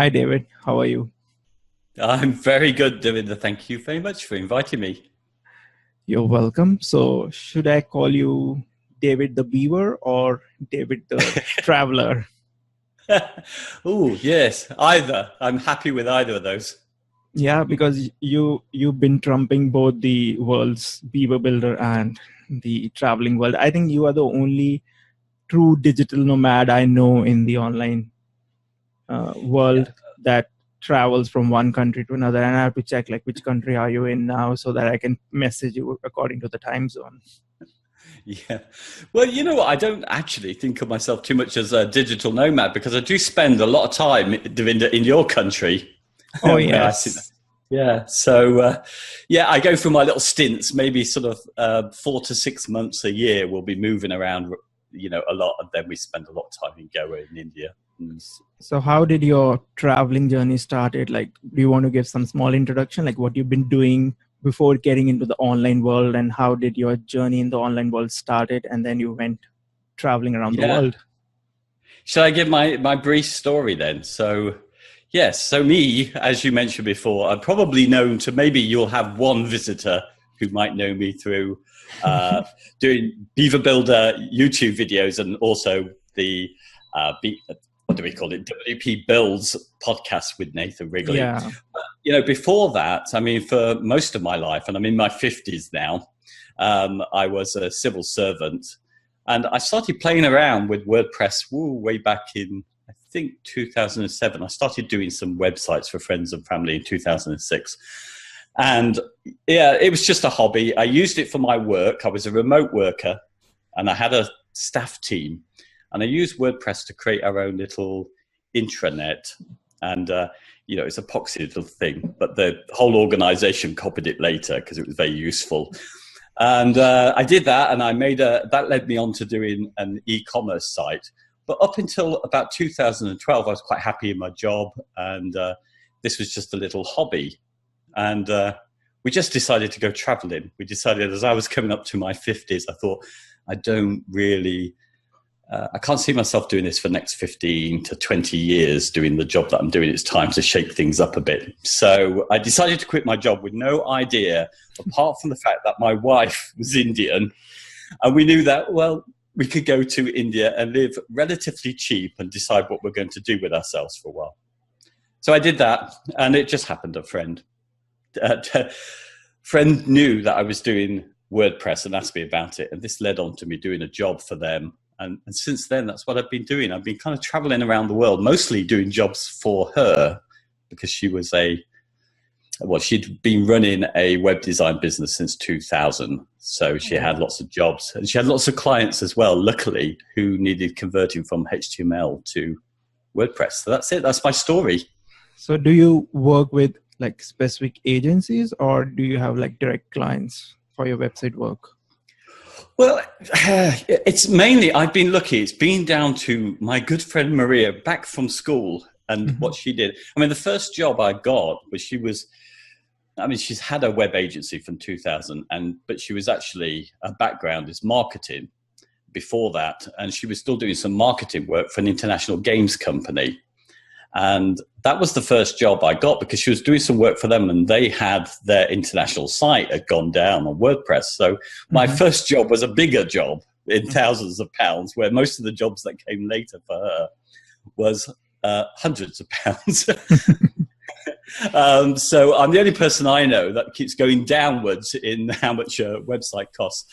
Hi, David. How are you? I'm very good, David. Thank you very much for inviting me. You're welcome. So, should I call you David the Beaver or David the Traveler? Oh, yes, either. I'm happy with either of those. Yeah, because you've been trumping both the world's beaver builder and the traveling world. I think you are the only true digital nomad I know in the online Yeah. world that travels from one country to another. And I have to check like which country are you in now so that I can message you according to the time zone. Yeah. Well, you know what? I don't actually think of myself too much as a digital nomad because I do spend a lot of time, Davinda, in your country Oh where I sit. yes. Yeah. So, yeah, I go through my little stints, maybe sort of 4 to 6 months a year. We'll be moving around, a lot. And then we spend a lot of time in Goa in India. Mm. So how did your traveling journey started? Like, do you want to give some small introduction, like what you've been doing before getting into the online world, and how did your journey in the online world started, and then you went traveling around the Yeah. world? Shall I give my brief story then? So, yes, so me, as you mentioned before, I'm probably known to maybe you'll have one visitor who might know me through uh, doing Beaver Builder YouTube videos and also the, what do we call it, WP Builds podcast with Nathan Wrigley. Yeah. Before that, I mean, for most of my life, and I'm in my 50s now, I was a civil servant. And I started playing around with WordPress way back in, I think, 2007. I started doing some websites for friends and family in 2006. And yeah, it was just a hobby. I used it for my work. I was a remote worker and I had a staff team. And I used WordPress to create our own little intranet. And, it's a poxy little thing, but the whole organization copied it later because it was very useful. And I did that, and that led me on to doing an e-commerce site. But up until about 2012, I was quite happy in my job, and this was just a little hobby. And we just decided to go traveling. We decided as I was coming up to my 50s, I thought, I don't really I can't see myself doing this for the next 15 to 20 years doing the job that I'm doing. It's time to shake things up a bit. So I decided to quit my job with no idea, apart from the fact that my wife was Indian. And we knew that, well, we could go to India and live relatively cheap and decide what we're going to do with ourselves for a while. So I did that, and it just happened. A friend knew that I was doing WordPress and asked me about it. And this led on to me doing a job for them. And since then, that's what I've been doing. I've been kind of traveling around the world, mostly doing jobs for her because she'd been running a web design business since 2000. So she had lots of jobs and she had lots of clients as well, luckily, who needed converting from HTML to WordPress. So that's it. That's my story. So do you work with like specific agencies or do you have like direct clients for your website work? Well, it's mainly, I've been lucky. It's been down to my good friend Maria back from school and what she did. I mean, the first job I got was she's had a web agency from 2000, but she was actually, her background is marketing before that. And she was still doing some marketing work for an international games company. And that was the first job I got because she was doing some work for them and they had their international site had gone down on WordPress. So my first job was a bigger job in thousands of pounds, where most of the jobs that came later for her was hundreds of pounds. So I'm the only person I know that keeps going downwards in how much a website costs.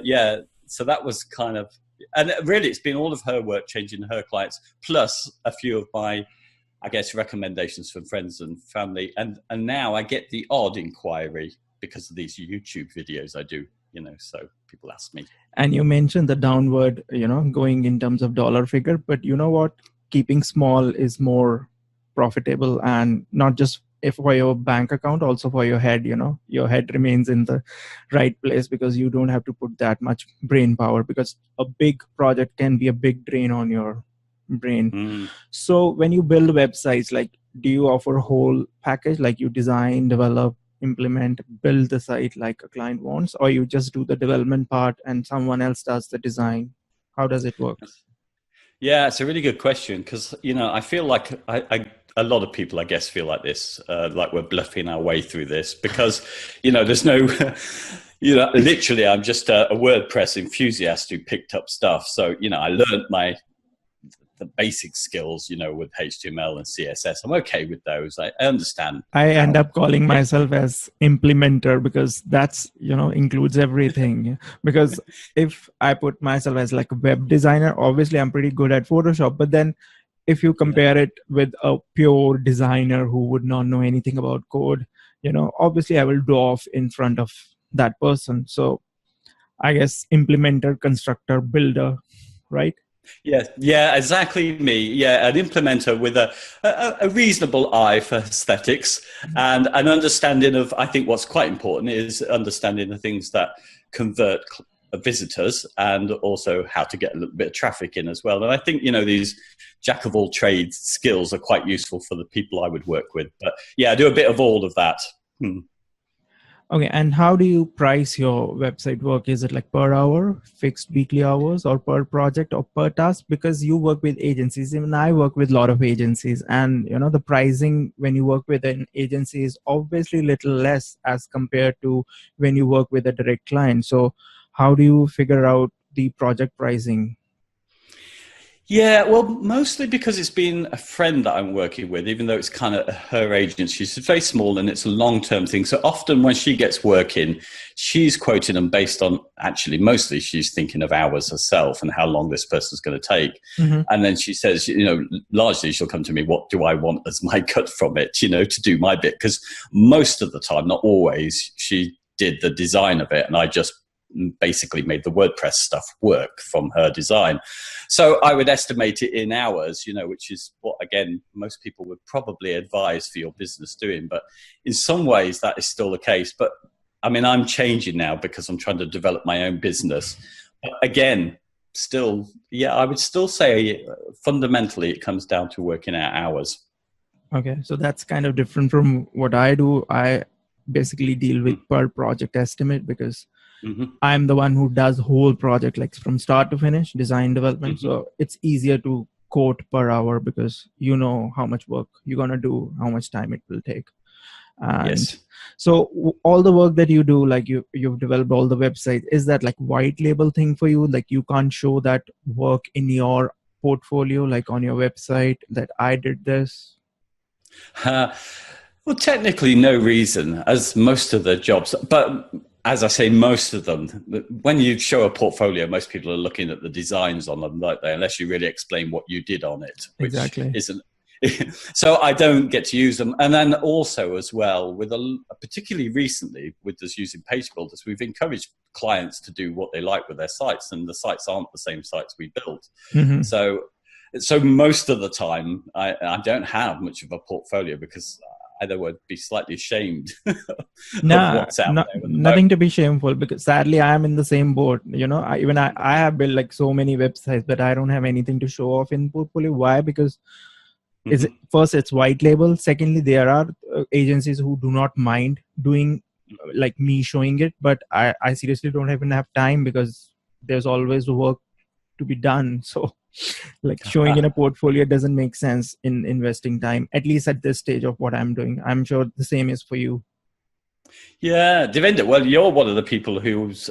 Yeah, so that was kind of, and really, it's been all of her work changing her clients, plus a few of my, I guess, recommendations from friends and family. And now I get the odd inquiry because of these YouTube videos I do, so people ask me. And you mentioned the downward, going in terms of dollar figure, but you know what? Keeping small is more profitable, and not just if for your bank account, also for your head. Your head remains in the right place because you don't have to put that much brain power, because a big project can be a big drain on your brain. So when you build websites, like, do you offer a whole package, like you design, develop, implement, build the site like a client wants, or you just do the development part and someone else does the design? How does it work? Yeah, it's a really good question because I feel like a lot of people, I guess, feel like this, like we're bluffing our way through this because there's no, literally, I'm just a WordPress enthusiast who picked up stuff. So I learned the basic skills, with HTML and CSS. I'm okay with those. I understand I end how. up calling myself as implementer because that's, includes everything. Because if I put myself as like a web designer, obviously I'm pretty good at Photoshop. But then if you Yeah. compare it with a pure designer who would not know anything about code, obviously I will dwarf in front of that person. So I guess implementer, constructor, builder, right? Yeah, exactly me. Yeah, an implementer with a reasonable eye for aesthetics and an understanding of, I think what's quite important is understanding the things that convert visitors and also how to get a little bit of traffic in as well. And I think, these jack of all trades skills are quite useful for the people I would work with. But yeah, I do a bit of all of that. Okay, and how do you price your website work? Is it like per hour, fixed weekly hours, or per project or per task? Because you work with agencies, even I work with a lot of agencies, and the pricing when you work with an agency is obviously little less as compared to when you work with a direct client. So how do you figure out the project pricing? Yeah, well, mostly because it's been a friend that I'm working with, even though it's kind of her agency. It's very small and it's a long-term thing. So often when she gets work in, she's quoting them based on actually mostly she's thinking of hours herself and how long this person's going to take. Mm-hmm. And then she says, largely she'll come to me, what do I want as my cut from it, to do my bit? Because most of the time, not always, she did the design of it and I just basically made the WordPress stuff work from her design. So I would estimate it in hours, which is what, again, most people would probably advise for your business doing. But in some ways, that is still the case. But I mean, I'm changing now because I'm trying to develop my own business. But again, still, yeah, I would still say fundamentally it comes down to working out hours. Okay, so that's kind of different from what I do. I basically deal with per project estimate because I'm the one who does whole project, like from start to finish, design development. So it's easier to quote per hour because you know how much work you're going to do, how much time it will take. And so all the work that you do, like you've developed all the websites, is that like white label thing for you? Like you can't show that work in your portfolio, like on your website that I did this? Well, technically, no reason, as most of the jobs, but as I say, most of them, when you show a portfolio, most people are looking at the designs on them, like they, unless you really explain what you did on it, which Exactly. isn't. So I don't get to use them. And then also as well, with particularly recently with us using page builders, we've encouraged clients to do what they like with their sites, and the sites aren't the same sites we built. Mm-hmm. So most of the time, I don't have much of a portfolio because I would be slightly ashamed of what's out there. Nothing to be shameful, because sadly I am in the same boat. I have built like so many websites, but I don't have anything to show off in portfolio. Why? Because first, it's white label. Secondly, there are agencies who do not mind doing like me showing it, but I seriously don't even have time because there's always work to be done. So like showing in a portfolio doesn't make sense in investing time, at least at this stage of what I'm doing. I'm sure the same is for you. Yeah, Devinder, well, you're one of the people whose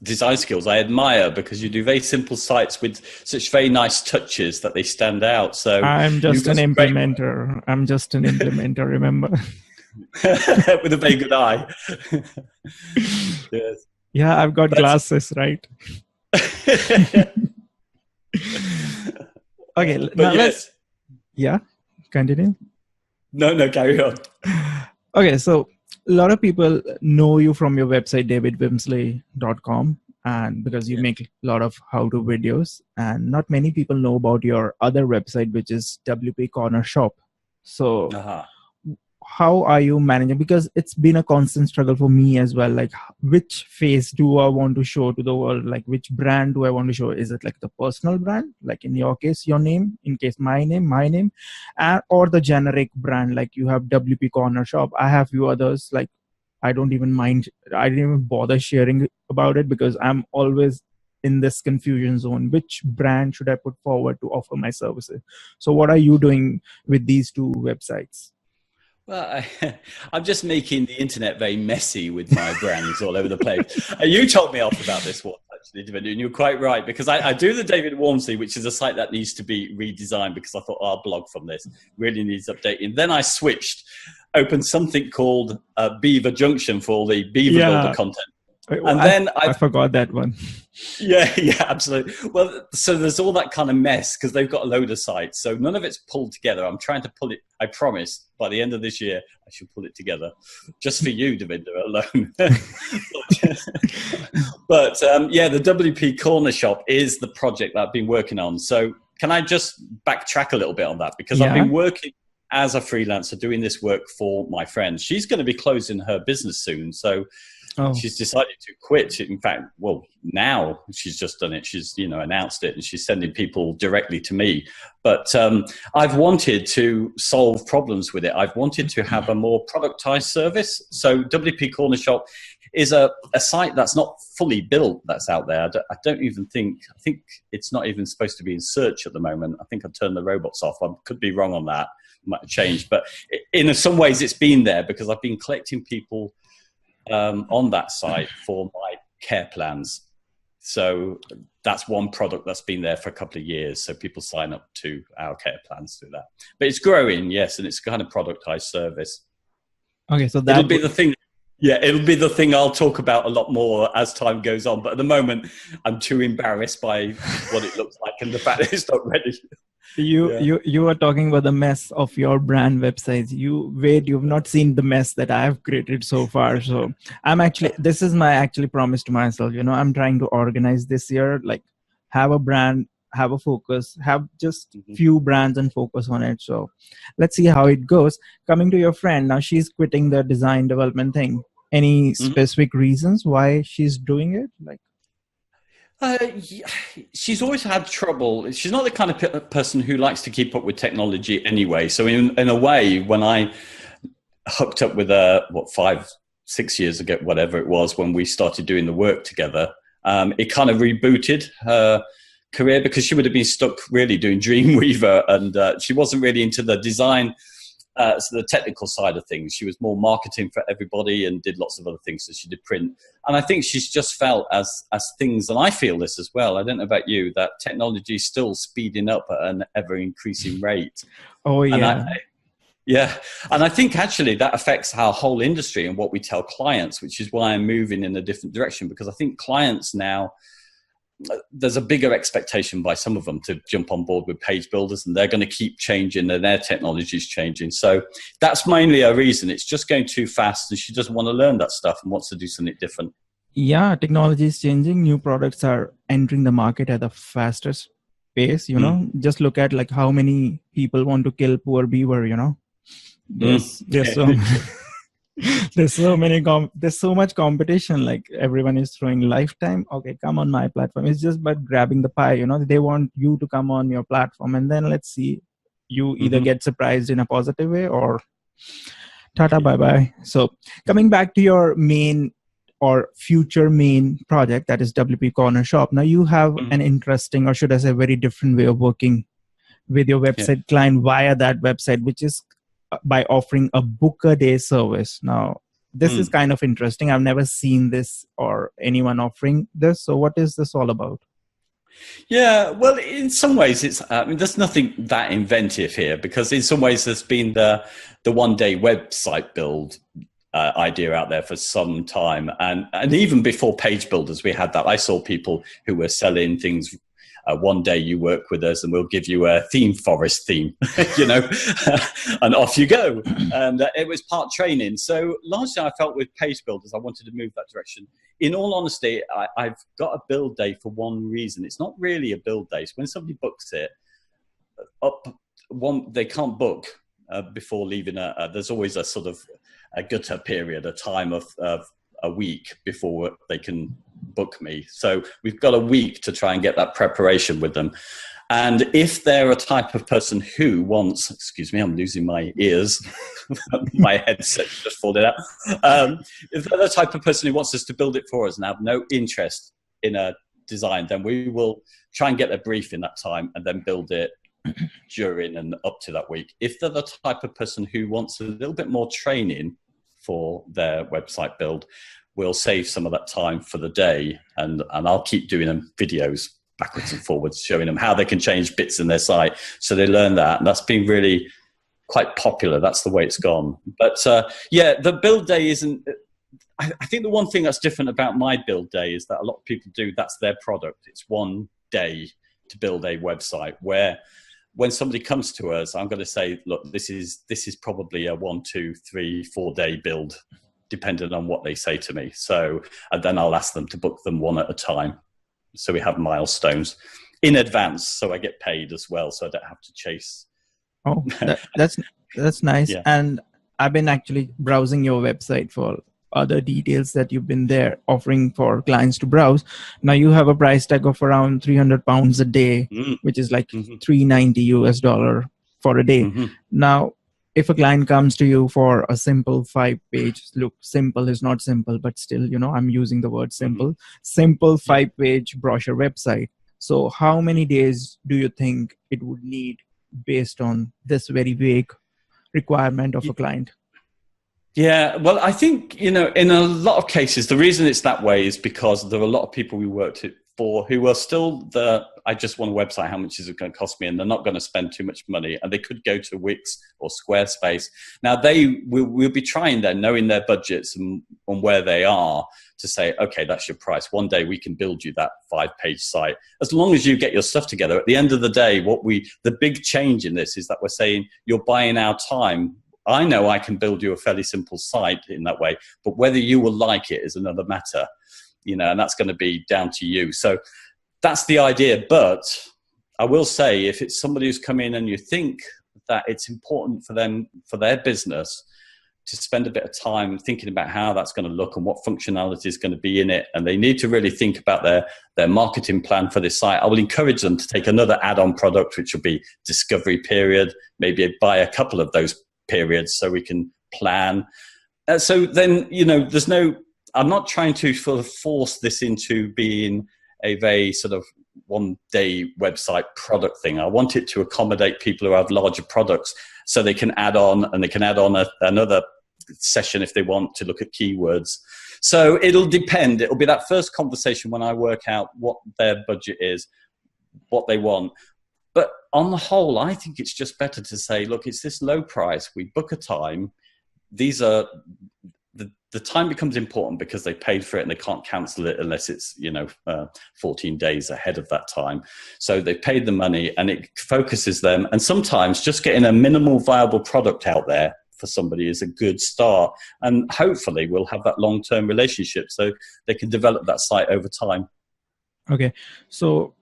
design skills I admire, because you do very simple sites with such very nice touches that they stand out. So I'm just an implementer. I'm just an implementer, remember? With a very good eye. Yes. Yeah, I've got glasses, right? Okay, now let's... Yeah, continue. No, carry on. Okay, so a lot of people know you from your website, davidwaumsley.com, and because you make a lot of how-to videos, and not many people know about your other website, which is WP Corner Shop. So how are you managing? Because it's been a constant struggle for me as well. Like, which face do I want to show to the world? Like, which brand do I want to show? Is it like the personal brand, like in your case, your name, in case my name, or the generic brand, like you have WP Corner Shop. I have few others, like I don't even mind. I didn't even bother sharing about it because I'm always in this confusion zone. Which brand should I put forward to offer my services? So what are you doing with these two websites? Well, I'm just making the internet very messy with my brands all over the place. You told me off about this one, actually, David, and you're quite right, because I do the David Waumsley, which is a site that needs to be redesigned, because I thought our blog from this really needs updating. Then I switched, opened something called Beaver Junction for all the Beaver Builder content. And then I forgot that one. Yeah, absolutely. Well, so there's all that kind of mess because they've got a load of sites. So none of it's pulled together. I'm trying to pull it. I promise by the end of this year, I should pull it together just for you, Davinda, alone. But the WP Corner Shop is the project that I've been working on. So can I just backtrack a little bit on that? Because I've been working as a freelancer doing this work for my friend. She's going to be closing her business soon. So she's decided to quit. In fact, well, now she's just done it. She's, announced it, and she's sending people directly to me. But I've wanted to solve problems with it. I've wanted to have a more productized service. So WP Corner Shop is a site that's not fully built that's out there. I think it's not even supposed to be in search at the moment. I think I've turned the robots off. I could be wrong on that. It might have changed. But in some ways it's been there because I've been collecting people on that site for my care plans. So that's one product that's been there for a couple of years. So people sign up to our care plans through that. But it's growing, yes, and it's kind of productized service. Okay, so it'll be the thing. Yeah, it'll be the thing I'll talk about a lot more as time goes on. But at the moment, I'm too embarrassed by what it looks like and the fact that it's not ready. You are talking about the mess of your brand websites. You've not seen the mess that I've created so far. So this is my promise to myself. I'm trying to organize this year, like have a brand, have a focus, have just few brands and focus on it. So let's see how it goes. Coming to your friend, now she's quitting the design development thing. Any specific reasons why she's doing it? She's always had trouble. She's not the kind of person who likes to keep up with technology anyway. So in a way, when I hooked up with her, 5-6 years ago, whatever it was, when we started doing the work together, it kind of rebooted her career because she would have been stuck really doing Dreamweaver, and she wasn't really into the design. So the technical side of things, she was more marketing for everybody and did lots of other things. So she did print. And I think she's just felt as things, and I feel this as well, I don't know about you, that technology is still speeding up at an ever increasing rate. Oh, yeah. And I think actually that affects our whole industry and what we tell clients, which is why I'm moving in a different direction, because I think clients now, there's a bigger expectation by some of them to jump on board with page builders, and they're going to keep changing and their technology is changing. So that's mainly a reason. It's just going too fast and she doesn't want to learn that stuff and wants to do something different. Yeah, technology is changing. New products are entering the market at the fastest pace. Just look at like how many people want to kill poor beaver. There's so much competition. Like everyone is throwing lifetime. Okay, come on my platform. It's just about grabbing the pie. They want you to come on your platform, and then let's see, you either get surprised in a positive way or tata bye bye. So coming back to your main or future main project, that is WP Corner Shop. Now you have an interesting, or should I say, very different way of working with your website client via that website, which is by offering a book a day service. Now, this is kind of interesting. I've never seen this or anyone offering this. So what is this all about? Yeah, well, in some ways, there's nothing that inventive here, because in some ways there's been the one-day website build idea out there for some time. And even before page builders, we had that. I saw people who were selling things. One day you work with us and we'll give you a theme forest theme, and off you go. And it was part training. So largely I felt with page builders, I wanted to move that direction. In all honesty, I've got a build day for one reason. It's not really a build day. So when somebody books it, they can't book before leaving. There's always a sort of a gutter period, a time of a week before they can book me. So we've got a week to try and get that preparation with them. And if they're a type of person who wants, excuse me, I'm losing my ears, my headset just falling out. If they're the type of person who wants us to build it for us and have no interest in a design, then we will try and get their brief in that time and then build it during and up to that week. If they're the type of person who wants a little bit more training for their website build, we'll save some of that time for the day, and I'll keep doing them videos backwards and forwards, showing them how they can change bits in their site. So they learn that, and that's been really quite popular. That's the way it's gone. But yeah, the build day isn't, I think the one thing that's different about my build day is that a lot of people do, that's their product. It's one day to build a website, where when somebody comes to us, I'm going to say, look, this is probably a 1, 2, 3, 4 day build, depending on what they say to me. So, and then I'll ask them to book them one at a time. So we have milestones in advance, so I get paid as well, so I don't have to chase. Oh, that's nice. Yeah. And I've been actually browsing your website for other details that you've been there offering for clients to browse. Now you have a price tag of around £300 a day, which is like $390 for a day. Now, if a client comes to you for a simple 5-page, look, simple is not simple, but still, I'm using the word simple, simple 5-page brochure website. So how many days do you think it would need based on this very vague requirement of a client? Yeah, well, I think, in a lot of cases, the reason it's that way is because there are a lot of people we worked for who are still I just want a website, how much is it going to cost me? And they're not going to spend too much money. And they could go to Wix or Squarespace. Now, we'll be trying then, knowing their budgets and where they are, to say, okay, that's your price. One day we can build you that 5-page site. As long as you get your stuff together. At the end of the day, the big change in this is that we're saying you're buying our time. I know I can build you a fairly simple site in that way, but whether you will like it is another matter, and that's going to be down to you. So that's the idea. But I will say, if it's somebody who's come in and you think that it's important for them, for their business, to spend a bit of time thinking about how that's going to look and what functionality is going to be in it, and they need to really think about their marketing plan for this site, I will encourage them to take another add-on product, which will be discovery period, maybe buy a couple of those periods so we can plan. So then, I'm not trying to sort of force this into being a very sort of one-day website product thing. I want it to accommodate people who have larger products, so they can add on, and they can add on another session if they want to look at keywords. So it'll depend. It'll be that first conversation when I work out what their budget is, what they want. But on the whole, I think it's just better to say, look, it's this low price. We book a time. These are the time becomes important because they paid for it and they can't cancel it unless it's 14 days ahead of that time. So they paid the money, and it focuses them. And sometimes just getting a minimal viable product out there for somebody is a good start. And hopefully we'll have that long-term relationship so they can develop that site over time. Okay, so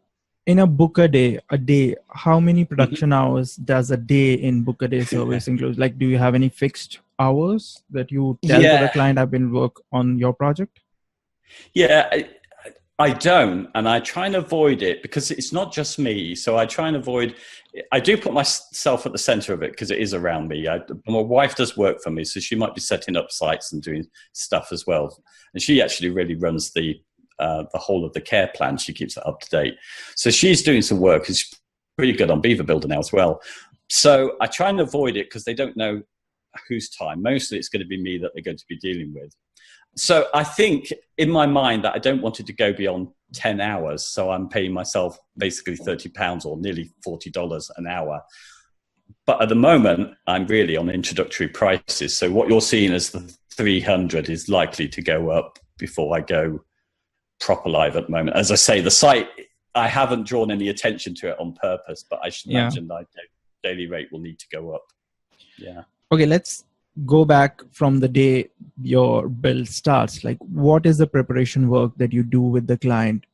in a book a day, how many production hours does a day in book a day service include? Like, do you have any fixed hours that you tell to the client, I've been work on your project? Yeah, I don't. And I try and avoid it because it's not just me. So I try and avoid, I do put myself at the center of it because it is around me. My wife does work for me, so she might be setting up sites and doing stuff as well. And she actually really runs the whole of the care plan. She keeps it up to date. So she's doing some work. She's pretty good on Beaver Builder now as well. So I try and avoid it because they don't know whose time. Mostly it's going to be me that they're going to be dealing with. So I think in my mind that I don't want it to go beyond 10 hours. So I'm paying myself basically £30 or nearly $40 an hour. But at the moment, I'm really on introductory prices. So what you're seeing as the 300 is likely to go up before I go proper live at the moment. As I say, the site, I haven't drawn any attention to it on purpose, but I should imagine that daily rate will need to go up. Yeah. Okay, let's go back from the day your build starts. Like, what is the preparation work that you do with the client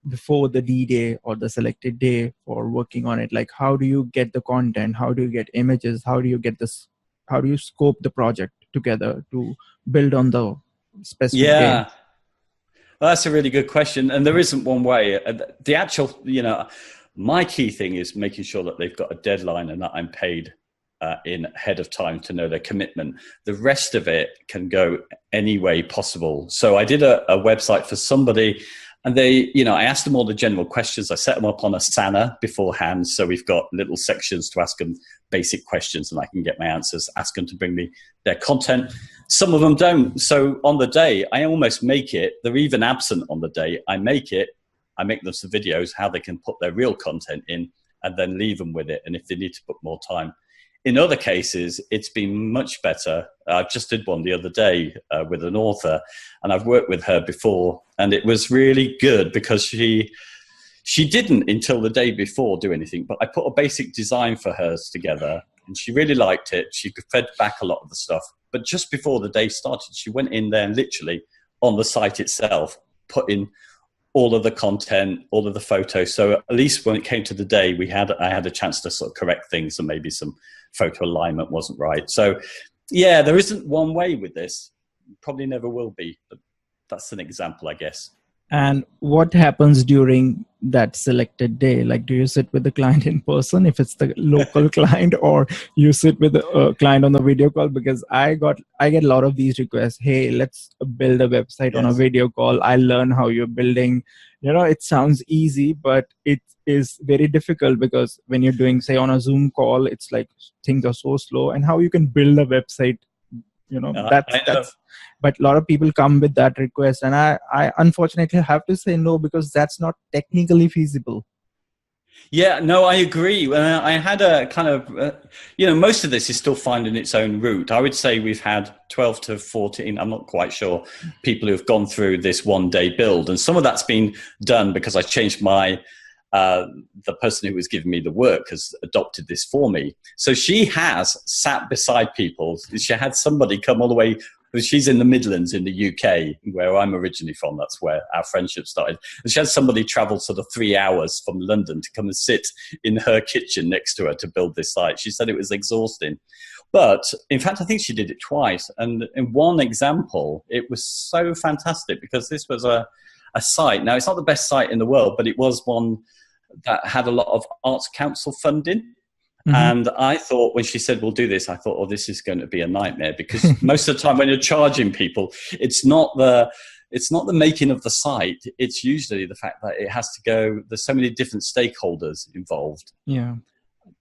before the D-Day or the selected day for working on it? Like, how do you get the content? How do you get images? How do you get this? How do you scope the project together to build on the specific day? Well, that's a really good question. And there isn't one way. The actual, my key thing is making sure that they've got a deadline and that I'm paid in ahead of time to know their commitment. The rest of it can go any way possible. So I did a website for somebody And they, I asked them all the general questions. I set them up on a Asana beforehand. So we've got little sections to ask them basic questions and I can get my answers, ask them to bring me their content. Some of them don't. So on the day, I almost make it, they're even absent on the day. I make them some videos, how they can put their real content in and then leave them with it. And if they need to put more time. In other cases, it's been much better. I just did one the other day with an author, and I've worked with her before, and it was really good because she didn't until the day before do anything, but I put a basic design for hers together, and she really liked it. She fed back a lot of the stuff, but just before the day started, she went in there and literally on the site itself put in all of the content, all of the photos. So at least when it came to the day, I had a chance to sort of correct things and maybe some photo alignment wasn't right. So yeah, there isn't one way with this. Probably never will be, but that's an example, I guess. And what happens during that selected day? Like, do you sit with the client in person if it's the local client, or you sit with the client on the video call? Because I get a lot of these requests. Hey, let's build a website on a video call. I learn how you're building. It sounds easy, but it is very difficult because when you're doing, say, on a Zoom call, it's like things are so slow. And how you can build a website, that's. But a lot of people come with that request, and I unfortunately have to say no, because that's not technically feasible. Yeah, no, I agree. I had a kind of, most of this is still finding its own route. I would say we've had 12 to 14, I'm not quite sure, people who have gone through this one-day build. And some of that's been done because I changed the person who was giving me the work has adopted this for me. So she has sat beside people. She had somebody come all the way. She's in the Midlands in the UK, where I'm originally from. That's where our friendship started. And she had somebody travel sort of 3 hours from London to come and sit in her kitchen next to her to build this site. She said it was exhausting. But in fact, I think she did it twice. And in one example, it was so fantastic because this was a site. Now, it's not the best site in the world, but it was one that had a lot of Arts Council funding. Mm-hmm. And I thought, when she said, we'll do this, I thought, oh, this is going to be a nightmare, because most of the time when you're charging people, it's not the making of the site. It's usually the fact that it has to go, there's so many different stakeholders involved. Yeah.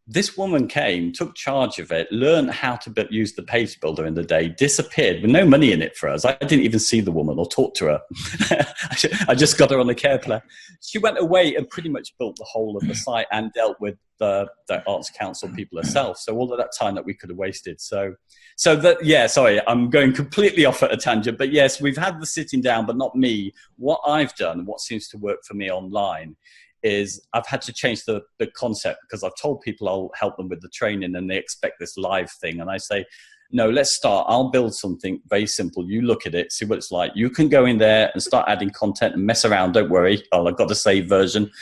This woman came, took charge of it, learned how to use the page builder in the day, disappeared with no money in it for us. I didn't even see the woman or talk to her. I just got her on the care plan. She went away and pretty much built the whole of the site and dealt with the Arts Council people herself. So all of that time that we could have wasted. So that, yeah, sorry, I'm going completely off at a tangent, but yes, we've had the sitting down, but not me. What I've done, what seems to work for me online, is I've had to change the concept, because I've told people I'll help them with the training and they expect this live thing. And I say, no, let's start. I'll build something very simple. You look at it, see what it's like. You can go in there and start adding content and mess around. Don't worry. I've got a save version.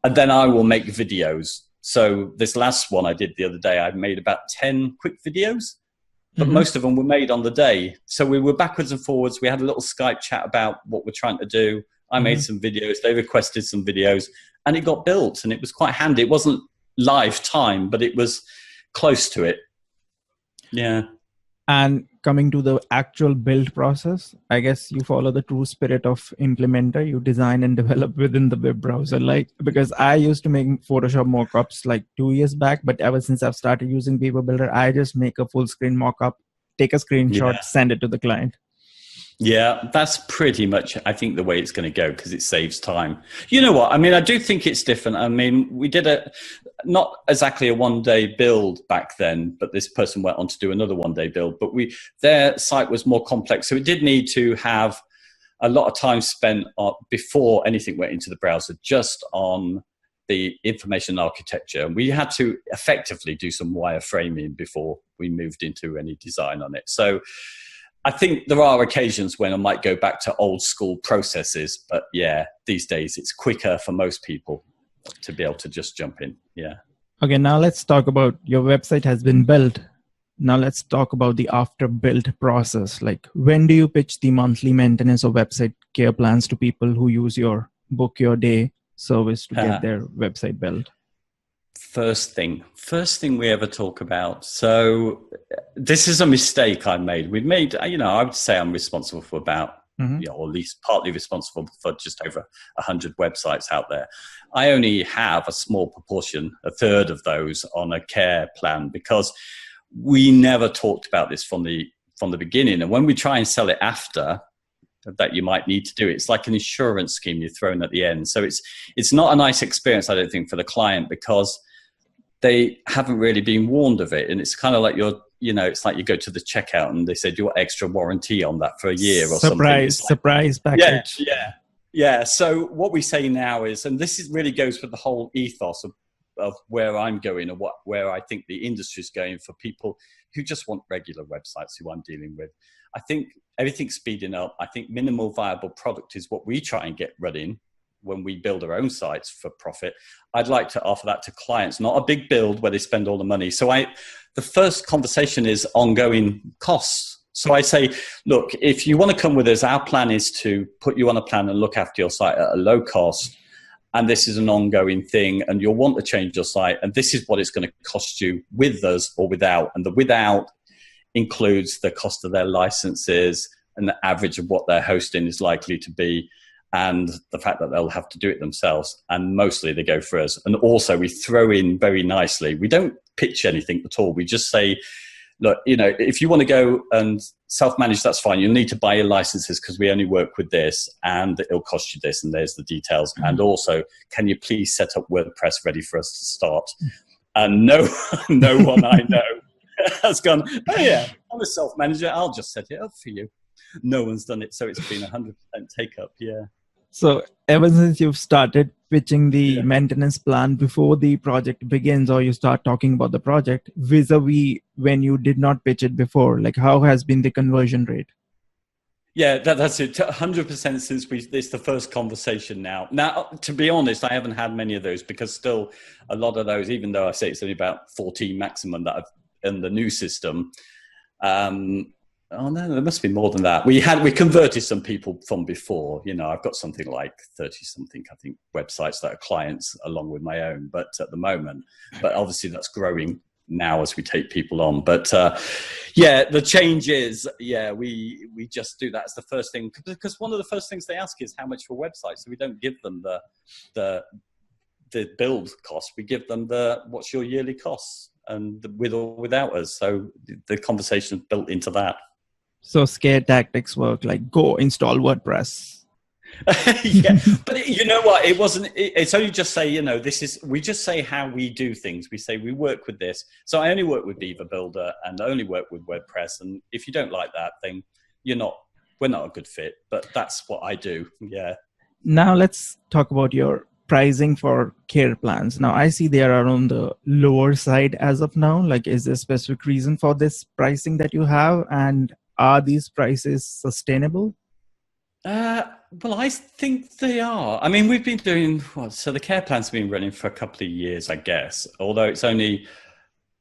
And then I will make videos. So this last one I did the other day, I made about 10 quick videos, but most of them were made on the day. So we were backwards and forwards. We had a little Skype chat about what we're trying to do. I made some videos. They requested some videos, and it got built, and it was quite handy. It wasn't live time, but it was close to it. Yeah. And coming to the actual build process, I guess you follow the true spirit of implementer. You design and develop within the web browser. Like, because I used to make Photoshop mockups like 2 years back, but ever since I've started using Paper Builder, I just make a full screen mockup, take a screenshot, send it to the client. Yeah, that's pretty much, I think, the way it's going to go, because it saves time. You know what? I mean, I do think it's different. I mean, we did not exactly a one-day build back then, but this person went on to do another one-day build. But their site was more complex, so it did need to have a lot of time spent before anything went into the browser, just on the information architecture. And we had to effectively do some wireframing before we moved into any design on it. So I think there are occasions when I might go back to old school processes, but yeah, these days it's quicker for most people to be able to just jump in. Yeah. Okay, now let's talk about your website has been built. Now let's talk about the after build process. Like, when do you pitch the monthly maintenance or website care plans to people who use your Book Your Day service to get their website built? First thing we ever talk about. So this is a mistake I made. I would say I'm responsible for about Mm-hmm. or at least partly responsible for just over 100 websites out there. I only have a small proportion, a third of those on a care plan, because we never talked about this from the beginning. And when we try and sell it after, that you might need to do it, it's like an insurance scheme you're throwing at the end. So it's not a nice experience, I don't think, for the client, because they haven't really been warned of it. And it's kind of like it's like you go to the checkout and they say, do you want extra warranty on that for a year or something? Surprise package. Yeah. So what we say now is, and this really goes with the whole ethos of where I'm going, or where I think the industry is going for people who just want regular websites, who I'm dealing with. I think everything's speeding up. I think minimal viable product is what we try and get running when we build our own sites for profit. I'd like to offer that to clients, not a big build where they spend all the money. So the first conversation is ongoing costs. So I say, look, if you want to come with us, our plan is to put you on a plan and look after your site at a low cost. And this is an ongoing thing, and you'll want to change your site. And this is what it's going to cost you with us or without. And the without includes the cost of their licenses and the average of what their hosting is likely to be, and the fact that they'll have to do it themselves. And mostly they go for us. And also we throw in very nicely, we don't pitch anything at all. We just say, look, if you want to go and self-manage, that's fine. You'll need to buy your licenses because we only work with this, and it'll cost you this, and there's the details. Mm-hmm. And also, can you please set up WordPress ready for us to start? And no one I know has gone, oh yeah, I'm a self-manager, I'll just set it up for you. No one's done it, so it's been 100% take up, yeah. So ever since you've started pitching the maintenance plan before the project begins, or you start talking about the project, vis-a-vis when you did not pitch it before, like how has been the conversion rate? Yeah, that's it. 100% since it's the first conversation now. Now, to be honest, I haven't had many of those, because still a lot of those, even though I say it's only about 14 maximum that I've in the new system, oh no, there must be more than that. We converted some people from before. I've got something like 30 something, I think, websites that are clients along with my own, but at the moment, but obviously that's growing now as we take people on. But the change is, we just do that as the first thing, because one of the first things they ask is how much for a website. So we don't give them the build cost. We give them what's your yearly costs, and with or without us. So the conversation is built into that. So scare tactics work, like go install WordPress. Yeah, but you know what? It wasn't. It's only just say, we just say how we do things. We say we work with this. So I only work with Beaver Builder and I only work with WordPress. And if you don't like that, then we're not a good fit. But that's what I do. Yeah. Now let's talk about your pricing for care plans. Now I see they are on the lower side as of now. Like, is there a specific reason for this pricing that you have, and are these prices sustainable? Well, I think they are. I mean, we've been doing so the care plan's been running for a couple of years, I guess, although it's only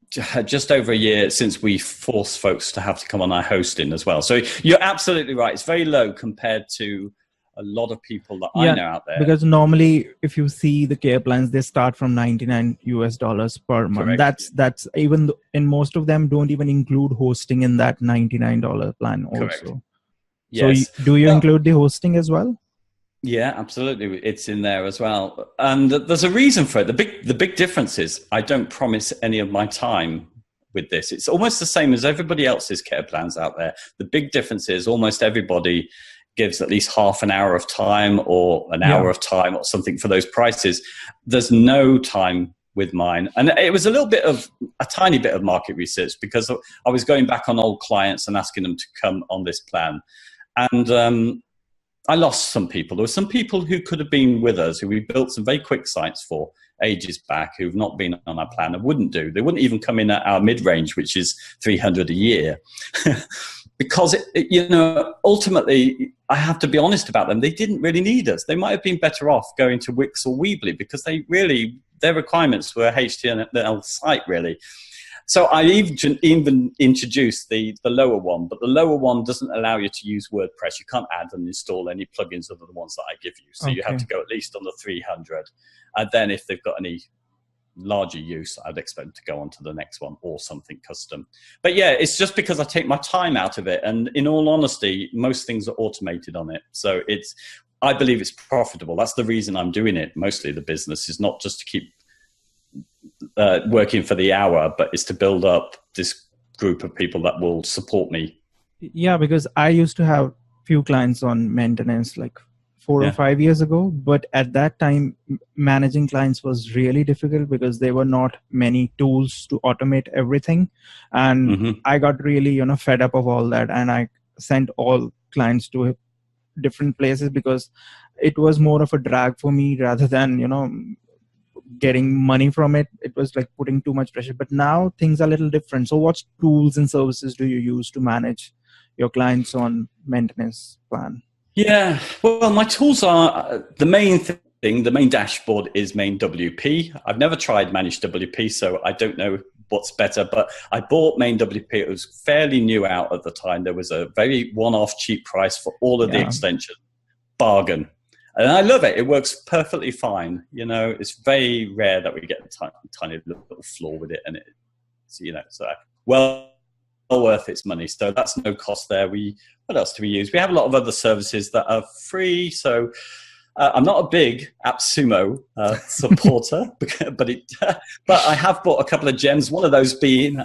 just over a year since we forced folks to have to come on our hosting as well. So you're absolutely right. It's very low compared to a lot of people that I know out there. Because normally, if you see the care plans, they start from $99 per month. Correct. That's even in most of them don't even include hosting in that $99 plan also. Correct. Yes. So do you include the hosting as well? Yeah, absolutely. It's in there as well. And there's a reason for it. The big difference is I don't promise any of my time with this. It's almost the same as everybody else's care plans out there. The big difference is almost everybody gives at least half an hour of time or an hour of time or something for those prices. There's no time with mine. And it was a tiny bit of market research, because I was going back on old clients and asking them to come on this plan. And I lost some people. There were some people who could have been with us, who we built some very quick sites for ages back, who've not been on our plan and wouldn't do. They wouldn't even come in at our mid-range, which is 300 a year. Because, ultimately, I have to be honest about them. They didn't really need us. They might have been better off going to Wix or Weebly, because their requirements were HTML site, really. So I even introduced the lower one, but the lower one doesn't allow you to use WordPress. You can't add and install any plugins other than the ones that I give you. So you have to go at least on the 300. And then if they've got any larger use, I'd expect to go on to the next one or something custom. But yeah, it's just because I take my time out of it. And in all honesty, most things are automated on it. So I believe it's profitable. That's the reason I'm doing it. Mostly the business is not just to keep working for the hour, but it's to build up this group of people that will support me. Yeah, because I used to have few clients on maintenance like 4 or 5 years ago, but at that time managing clients was really difficult because there were not many tools to automate everything, and I got really fed up of all that, and I sent all clients to different places because it was more of a drag for me rather than getting money from it. It was like putting too much pressure. But now things are a little different. So what tools and services do you use to manage your clients on maintenance plan? Yeah, well, my tools are the main thing. The main dashboard is main WP. I've never tried managed WP, so I don't know what's better, but I bought main WP. It was fairly new out at the time. There was a very one-off cheap price for all of the extension. Bargain. And I love it. It works perfectly fine. It's very rare that we get a tiny little flaw with it, and it's so well worth its money. So that's no cost there. What else do we use? We have a lot of other services that are free. So I'm not a big AppSumo supporter, but I have bought a couple of gems. One of those being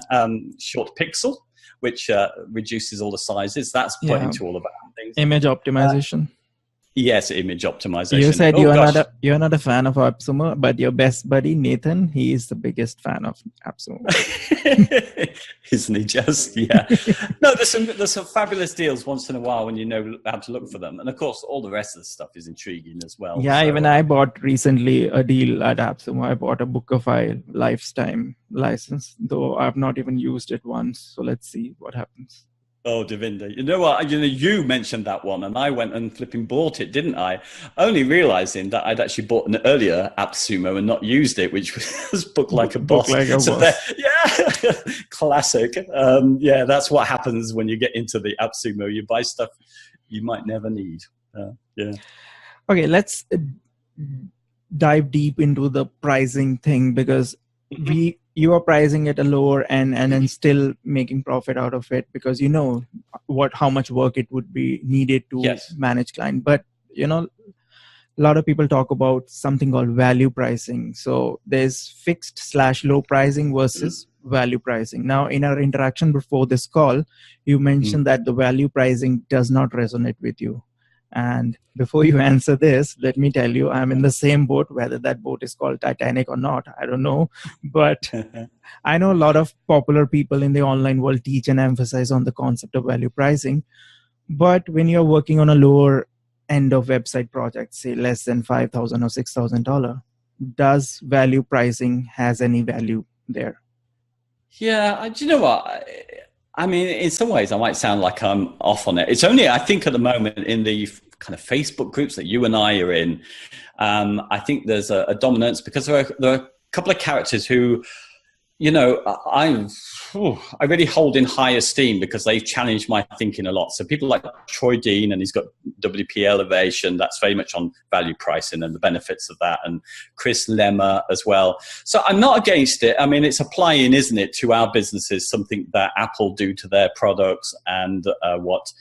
Short Pixel, which reduces all the sizes. That's put into all of our things. Image optimization. Yes, image optimization. You said you're not a fan of AppSumo, but your best buddy Nathan, he is the biggest fan of AppSumo. Isn't he just? Yeah. No, there's some fabulous deals once in a while when you know how to look for them, and of course all the rest of the stuff is intriguing as well. Yeah, even I bought recently a deal at AppSumo. I bought a Bookify lifetime license, though I've not even used it once. So let's see what happens. Oh, Devinder, you know what? You mentioned that one, and I went and flipping bought it, didn't I? Only realizing that I'd actually bought an earlier AppSumo and not used it, which was Book Like a Boss. Yeah, classic. Yeah, that's what happens when you get into the AppSumo. You buy stuff you might never need. Yeah. Okay, let's dive deep into the pricing thing, because you are pricing at a lower end and then still making profit out of it because how much work it would be needed to manage client. But a lot of people talk about something called value pricing. So there's fixed/low pricing versus value pricing. Now, in our interaction before this call, you mentioned that the value pricing does not resonate with you. And before you answer this, let me tell you, I'm in the same boat. Whether that boat is called Titanic or not, I don't know. But I know a lot of popular people in the online world teach and emphasize on the concept of value pricing. But when you're working on a lower end of website project, say less than $5,000 or $6,000, does value pricing has any value there? Yeah, do you know what? I mean, in some ways, I might sound like I'm off on it. It's only, I think, at the moment in the kind of Facebook groups that you and I are in, I think there's a dominance because there are a couple of characters who, I really hold in high esteem because they've challenged my thinking a lot. So people like Troy Dean, and he's got WP Elevation, that's very much on value pricing and the benefits of that, and Chris Lemmer as well. So I'm not against it. I mean, it's applying, isn't it, to our businesses, something that Apple do to their products and what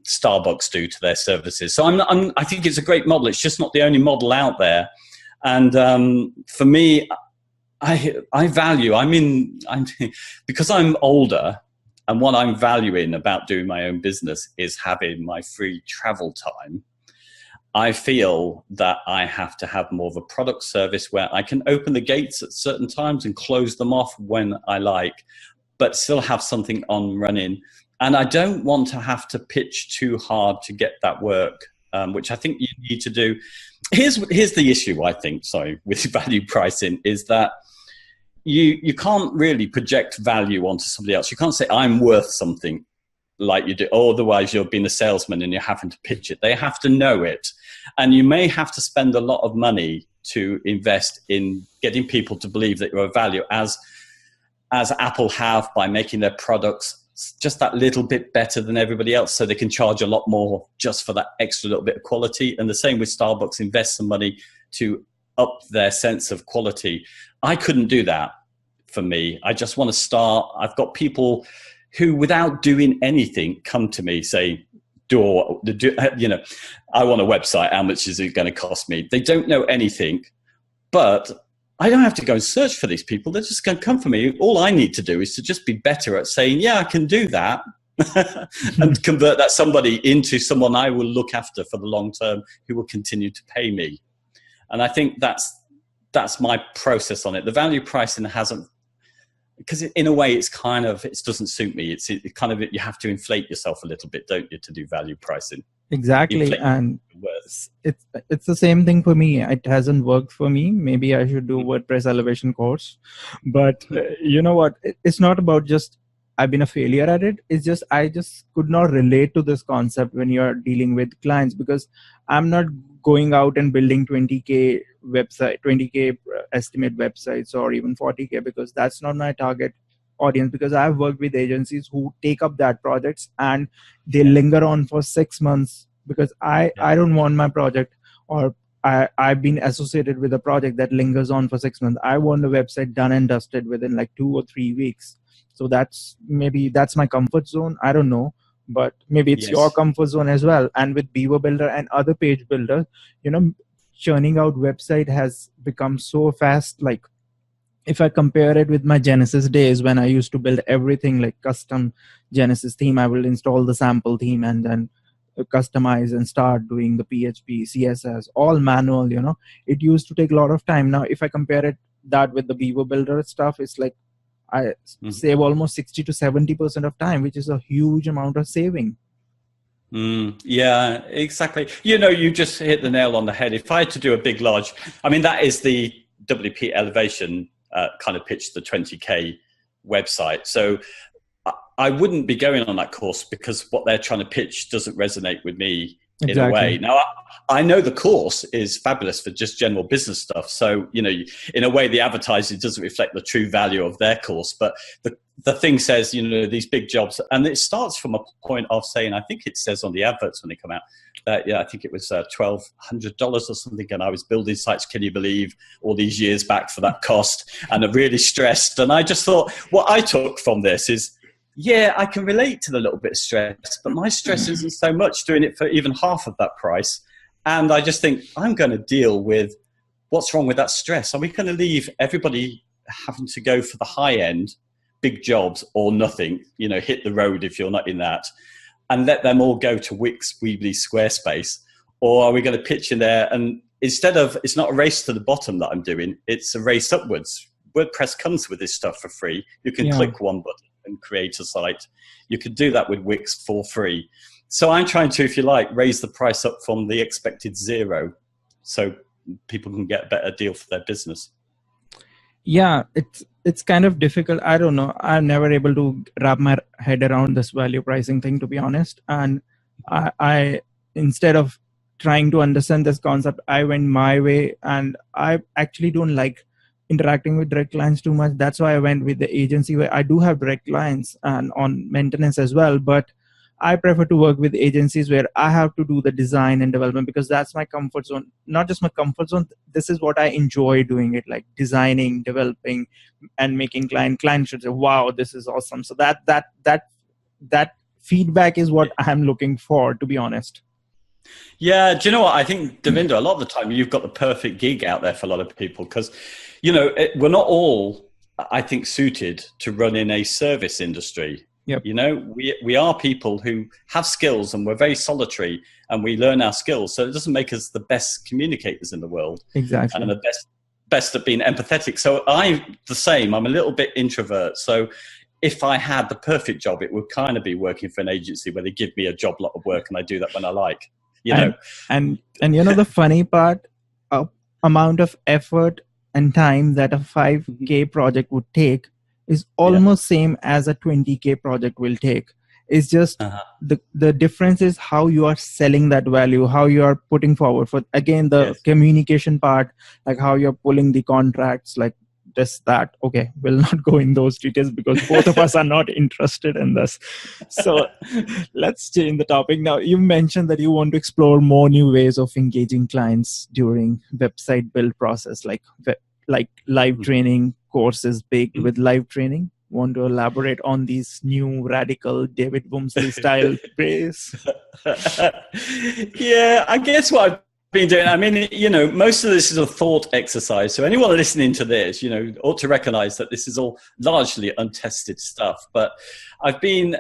Starbucks do to their services. So I think it's a great model. It's just not the only model out there. And for me, I value, because I'm older, and what I'm valuing about doing my own business is having my free travel time. I feel that I have to have more of a product service where I can open the gates at certain times and close them off when I like, but still have something on running. And I don't want to have to pitch too hard to get that work, which I think you need to do. Here's the issue, I think, with value pricing is that you can't really project value onto somebody else. You can't say, I'm worth something like you do. Otherwise, you're being a salesman and you're having to pitch it. They have to know it. And you may have to spend a lot of money to invest in getting people to believe that you're of value, as Apple have by making their products just that little bit better than everybody else, so they can charge a lot more just for that extra little bit of quality. And the same with Starbucks, invest some money to up their sense of quality. I couldn't do that for me. I just want to start. I've got people who, without doing anything, come to me, say, I want a website. How much is it going to cost me? They don't know anything, but I don't have to go and search for these people. They're just going to come for me. All I need to do is to just be better at saying, yeah, I can do that. And convert that somebody into someone I will look after for the long term, who will continue to pay me. And I think that's my process on it. The value pricing hasn't, because in a way it doesn't suit me. You have to inflate yourself a little bit, don't you, to do value pricing? Exactly. And it's the same thing for me. It hasn't worked for me. Maybe I should do WordPress elevation course. But you know what? It's not about just I've been a failure at it. It's just I just could not relate to this concept when you're dealing with clients, because I'm not going out and building 20K estimate websites or even 40K, because that's not my target audience. Because I've worked with agencies who take up that projects and they linger on for 6 months, because I don't want my project, or I've been associated with a project that lingers on for 6 months. I want the website done and dusted within like 2 or 3 weeks. So that's my comfort zone. I don't know, but maybe it's your comfort zone as well. And with Beaver Builder and other page builders, churning out website has become so fast. Like if I compare it with my Genesis days, when I used to build everything like custom Genesis theme, I will install the sample theme and then customize and start doing the PHP, CSS, all manual, it used to take a lot of time. Now, if I compare that with the Beaver Builder stuff, it's like I save almost 60 to 70% of time, which is a huge amount of saving. Yeah, exactly. You just hit the nail on the head. If I had to do a big, large, that is the WP Elevation kind of pitch, the 20K website. So I wouldn't be going on that course because what they're trying to pitch doesn't resonate with me in a way. Now, I know the course is fabulous for just general business stuff. So, in a way, the advertising doesn't reflect the true value of their course. But the thing says, these big jobs, and it starts from a point of saying, I think it says on the adverts when they come out, that, I think it was $1,200 or something. And I was building sites, can you believe, all these years back for that cost. And I'm really stressed. And I just thought, what I took from this is, yeah, I can relate to the little bit of stress, but my stress isn't so much doing it for even half of that price. And I just think I'm going to deal with what's wrong with that stress. Are we going to leave everybody having to go for the high end, big jobs or nothing, hit the road if you're not in that, and let them all go to Wix, Weebly, Squarespace? Or are we going to pitch in there? And instead of, it's not a race to the bottom that I'm doing, it's a race upwards. WordPress comes with this stuff for free. You can click one button and create a site. You could do that with Wix for free. So I'm trying to, if you like, raise the price up from the expected zero so people can get a better deal for their business. Yeah, it's kind of difficult. I don't know. I'm never able to wrap my head around this value pricing thing, to be honest. And I instead of trying to understand this concept, I went my way, and I actually don't like interacting with direct clients too much. That's why I went with the agency, where I do have direct clients and on maintenance as well, but I prefer to work with agencies where I have to do the design and development, because that's my comfort zone. Not just my comfort zone, this is what I enjoy doing it, like designing, developing, and making clients should say, wow, this is awesome. So that feedback is what I'm looking for, to be honest. Yeah, do you know what? I think, Davinder, a lot of the time you've got the perfect gig out there for a lot of people, because, we're not all, I think, suited to run in a service industry. Yep. We are people who have skills, and we're very solitary, and we learn our skills. So it doesn't make us the best communicators in the world. Exactly. And the best at being empathetic. So I'm the same. I'm a little bit introvert. So if I had the perfect job, it would kind of be working for an agency where they give me a job lot of work and I do that when I like. And the funny part, amount of effort and time that a 5K project would take is almost same as a 20K project will take. It's just the difference is how you are selling that value, how you are putting forward for, again, the communication part, like how you're pulling the contracts, like this, that. Okay, we'll not go in those details because both of us are not interested in this. So let's change the topic. Now, you mentioned that you want to explore more new ways of engaging clients during website build process, like live training courses baked with live training. Want to elaborate on these new radical David Waumsley style ways? Yeah, I guess what I've been doing, I mean, most of this is a thought exercise. So anyone listening to this, ought to recognize that this is all largely untested stuff. But I've been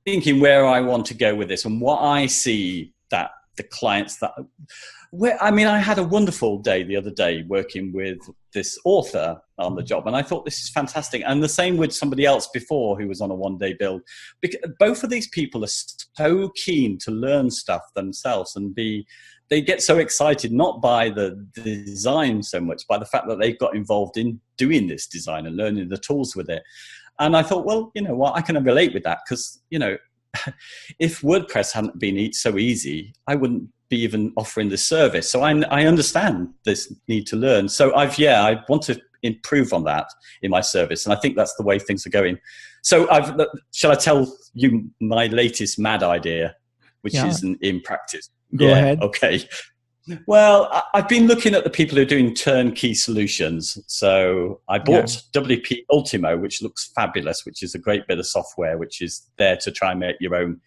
thinking where I want to go with this and what I see that the clients I had a wonderful day the other day working with this author on the job, and I thought this is fantastic. And the same with somebody else before who was on a one-day build. Because both of these people are so keen to learn stuff themselves and they get so excited, not by the design so much, by the fact that they've got involved in doing this design and learning the tools with it. And I thought, well, you know what, I can relate with that because, if WordPress hadn't been so easy, I wouldn't be even offering this service. So I understand this need to learn. So I want to improve on that in my service. And I think that's the way things are going. So shall I tell you my latest mad idea, which isn't in practice? Go ahead. Okay. Well, I've been looking at the people who are doing turnkey solutions. So I bought WP Ultimo, which looks fabulous, which is a great bit of software, which is there to try and make your own,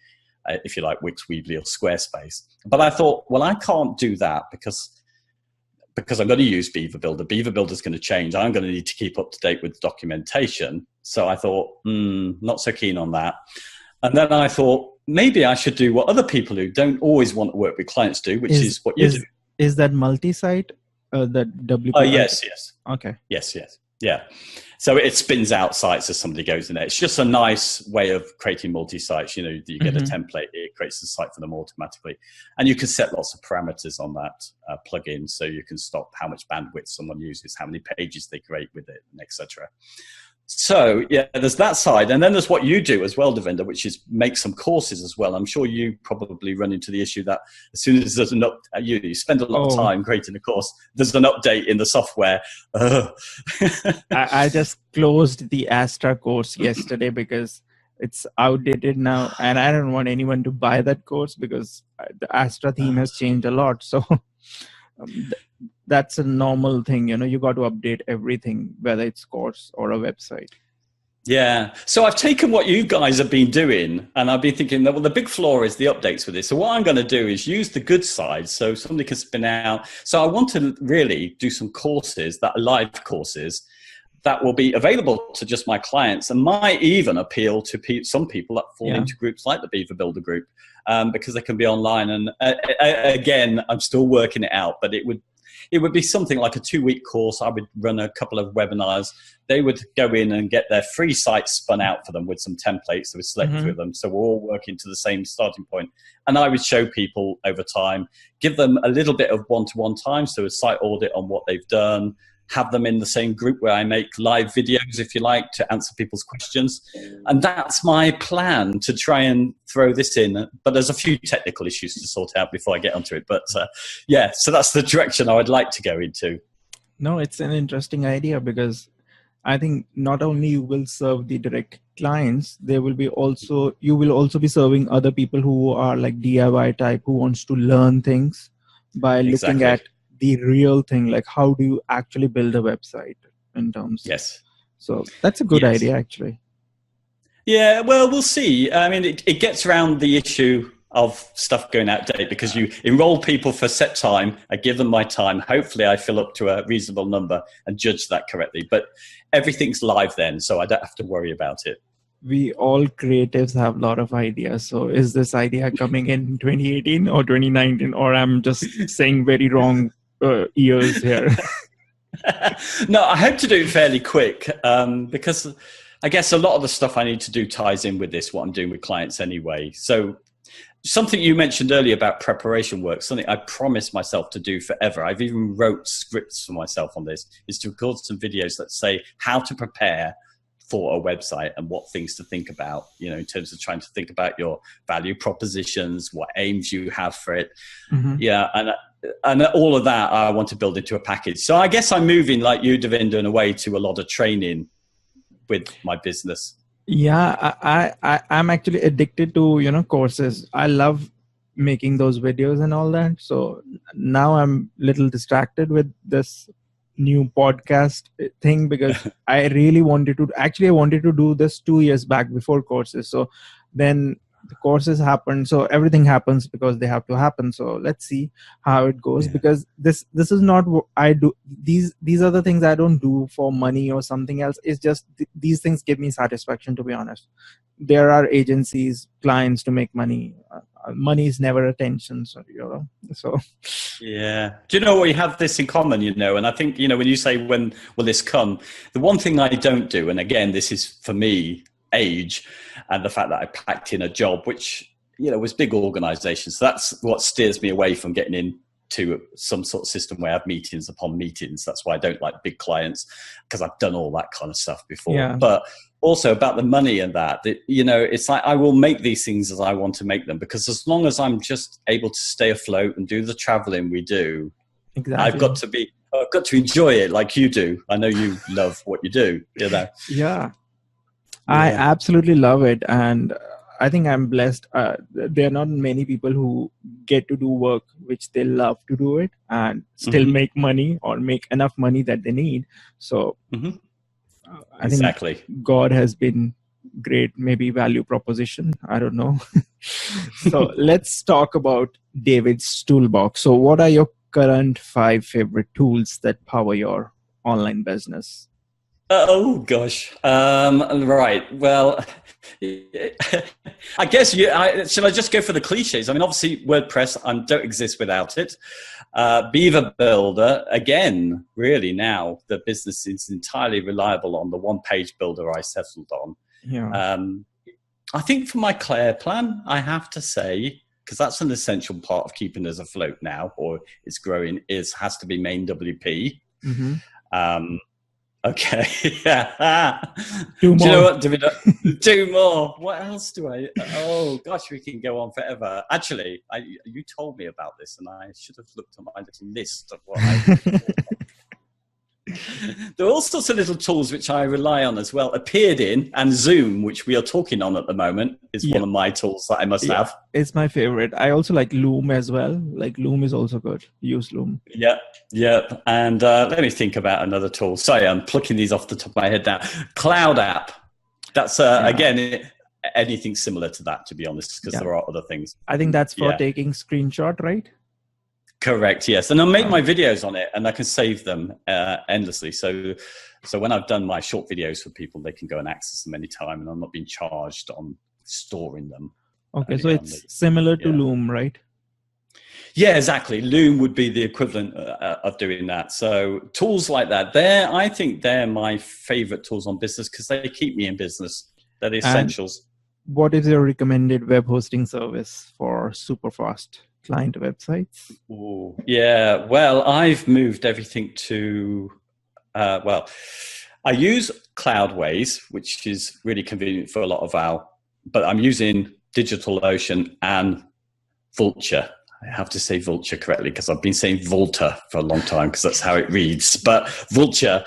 if you like, Wix, Weebly or Squarespace. But I thought, well, I can't do that because I'm going to use Beaver Builder. Beaver Builder is going to change. I'm going to need to keep up to date with documentation. So I thought, not so keen on that. And then I thought, maybe I should do what other people who don't always want to work with clients do, which is what you do. Is that multi-site? That WP? Yes. Okay. Yes. Yeah. So it spins out sites as somebody goes in there. It's just a nice way of creating multi-sites. You get a template, it creates the site for them automatically. And you can set lots of parameters on that plugin. So you can stop how much bandwidth someone uses, how many pages they create with it, etc. So, there's that side. And then there's what you do as well, Devinder, which is make some courses as well. I'm sure you probably run into the issue that as soon as there's you spend a lot of time creating a course, there's an update in the software. I just closed the Astra course yesterday because it's outdated now. And I don't want anyone to buy that course because the Astra theme has changed a lot. So that's a normal thing, you got to update everything, whether it's course or a website. Yeah. So I've taken what you guys have been doing and I've been thinking that, well, the big flaw is the updates with this. So what I'm going to do is use the good side so somebody can spin out. So I want to really do some courses that are live courses that will be available to just my clients and might even appeal to some people that fall into groups like the Beaver Builder group because they can be online. And again, I'm still working it out, but it would be something like a 2-week course. I would run a couple of webinars. They would go in and get their free site spun out for them with some templates. So we select through them. So we're all working to the same starting point. And I would show people over time, give them a little bit of one-to-one time. So a site audit on what they've done, have them in the same group where I make live videos, if you like, to answer people's questions. And that's my plan to try and throw this in. But there's a few technical issues to sort out before I get onto it. But so that's the direction I would like to go into. No, it's an interesting idea because I think not only you will serve the direct clients, you will also be serving other people who are like DIY type, who wants to learn things by looking at the real thing, like how do you actually build a website in terms. Yes. So that's a good idea, actually. Yeah, well, we'll see. I mean, it gets around the issue of stuff going out of date because you enroll people for set time. I give them my time. Hopefully I fill up to a reasonable number and judge that correctly. But everything's live then, so I don't have to worry about it. We all creatives have a lot of ideas. So is this idea coming in 2018 or 2019, or I'm just saying very wrong years here? No, I hope to do it fairly quick because I guess a lot of the stuff I need to do ties in with this, what I'm doing with clients anyway. So something you mentioned earlier about preparation work, something I promised myself to do forever. I've even wrote scripts for myself on this, is to record some videos that say how to prepare for a website and what things to think about, in terms of trying to think about your value propositions, what aims you have for it. Mm-hmm. Yeah. And all of that I want to build into a package. So I guess I'm moving, like you, Devinder, in a way, to a lot of training with my business. Yeah, I'm actually addicted to, courses. I love making those videos and all that. So now I'm a little distracted with this new podcast thing because I wanted to do this 2 years back before courses. So then the courses happen. So everything happens because they have to happen. So let's see how it goes, because this is not what I do. These are the things I don't do for money or something else. It's just these things give me satisfaction, to be honest. There are agencies, clients to make money. Money is never attention. So, yeah. Do you know what, we have this in common, and I think, when you say, when will this come? The one thing I don't do, and again, this is for me, age and the fact that I packed in a job, which, was big organization. So that's what steers me away from getting into some sort of system where I have meetings upon meetings. That's why I don't like big clients, because I've done all that kind of stuff before. Yeah. But also about the money and that, it's like I will make these things as I want to make them, because as long as I'm just able to stay afloat and do the traveling we do, exactly. I've got to enjoy it like you do. I know you love what you do, Yeah. I absolutely love it. And I think I'm blessed. There are not many people who get to do work which they love to do it and still make money, or make enough money that they need. So I think God has been great, maybe value proposition. I don't know. So let's talk about David's toolbox. So what are your current 5 favorite tools that power your online business? Oh gosh. Right. Well, I guess shall I just go for the cliches? I mean, obviously WordPress, I don't exist without it. Beaver Builder, again, really now the business is entirely reliable on the one-page builder I settled on. Yeah. I think for my Claire plan, I have to say, because that's an essential part of keeping us afloat now, or it's growing, has to be main WP. Okay. Two more. Do you know what, David? 2 more. What else do I? Oh gosh, we can go on forever. Actually, you told me about this, and I should have looked at my little list of what I. There are all sorts of little tools which I rely on as well. Appeared in, and Zoom, which we are talking on at the moment, is one of my tools that I must have. It's my favorite. I also like Loom as well. Like Loom is also good. Use Loom. Yeah. And let me think about another tool. Sorry, I'm plucking these off the top of my head now. Cloud App. That's again anything similar to that, to be honest, because there are other things. I think that's for taking screenshot, right? Correct, yes. And I'll make my videos on it, and I can save them endlessly. So when I've done my short videos for people, they can go and access them anytime, and I'm not being charged on storing them. Okay, so it's similar to Loom, right? Yeah, exactly. Loom would be the equivalent of doing that. So tools like that, I think they're my favorite tools on business, because they keep me in business. They're the essentials. And what is your recommended web hosting service for super fast client websites? Ooh, yeah, well, I've moved everything to, I use Cloudways, which is really convenient for a lot of but I'm using DigitalOcean and Vulture. I have to say Vulture correctly, because I've been saying Volta for a long time, because that's how it reads. But Vulture